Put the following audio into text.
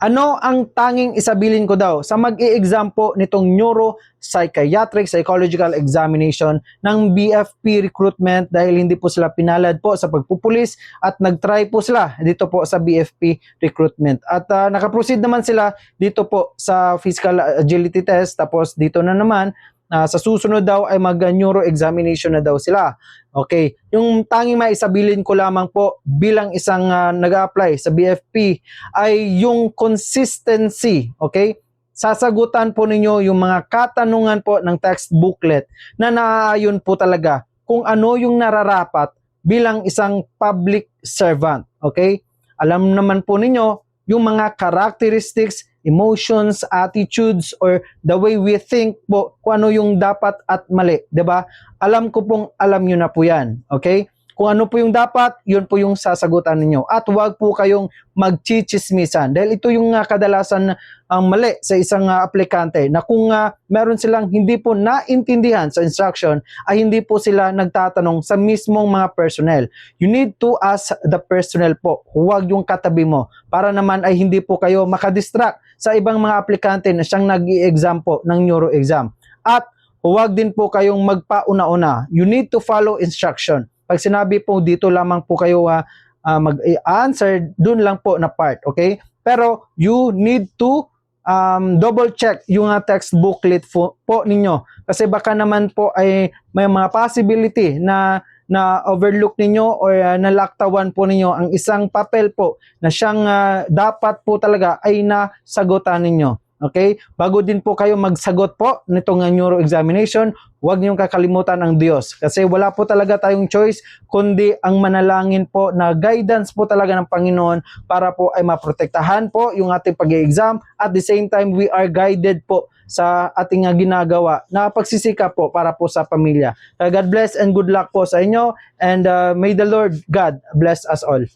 Ano ang tanging isabilin ko daw sa mag-i-exam po nitong Neuropsychiatric Psychological Examination ng BFP recruitment dahil hindi po sila pinalad po sa pagpupulis at nag-try po sila dito po sa BFP recruitment. At nakaproceed naman sila dito po sa physical agility test, tapos dito na naman sa susunod daw ay mag-neuro examination na daw sila. Okay, yung tanging maisabilin ko lamang po bilang isang nag-apply sa BFP ay yung consistency, okay? Sasagutan po ninyo yung mga katanungan po ng text booklet na naaayon po talaga kung ano yung nararapat bilang isang public servant, okay? Alam naman po ninyo yung mga characteristics, emotions, attitudes, or the way we think po kung ano yung dapat at mali, 'di ba? Alam ko pong alam niyo na po 'yan, okay? Kung ano po yung dapat, yun po yung sasagutan ninyo. At huwag po kayong magchichismisan. Dahil ito yung kadalasan ang mali sa isang aplikante na kung meron silang hindi po naintindihan sa instruction, ay hindi po sila nagtatanong sa mismong mga personnel. You need to ask the personnel po. Huwag yung katabi mo. Para naman ay hindi po kayo makadistract sa ibang mga aplikante na siyang nag-i-exam po ng neuro exam. At huwag din po kayong magpauna-una. You need to follow instruction. Pag sinabi po dito lamang po kayo mag-answer, dun lang po na part, okay? Pero you need to double check yung text booklet po ninyo. Kasi baka naman po ay may mga possibility na overlook ninyo or nalaktawan po ninyo ang isang papel po na siyang dapat po talaga ay nasagutan ninyo. Okay? Bago din po kayo magsagot po nitong neuro examination, huwag niyong kakalimutan ang Diyos. Kasi wala po talaga tayong choice, kundi ang manalangin po na guidance po talaga ng Panginoon para po ay maprotektahan po yung ating pag-i-exam. At the same time, we are guided po sa ating ginagawa na pagsisikap po para po sa pamilya. God bless and good luck po sa inyo. And may the Lord God bless us all.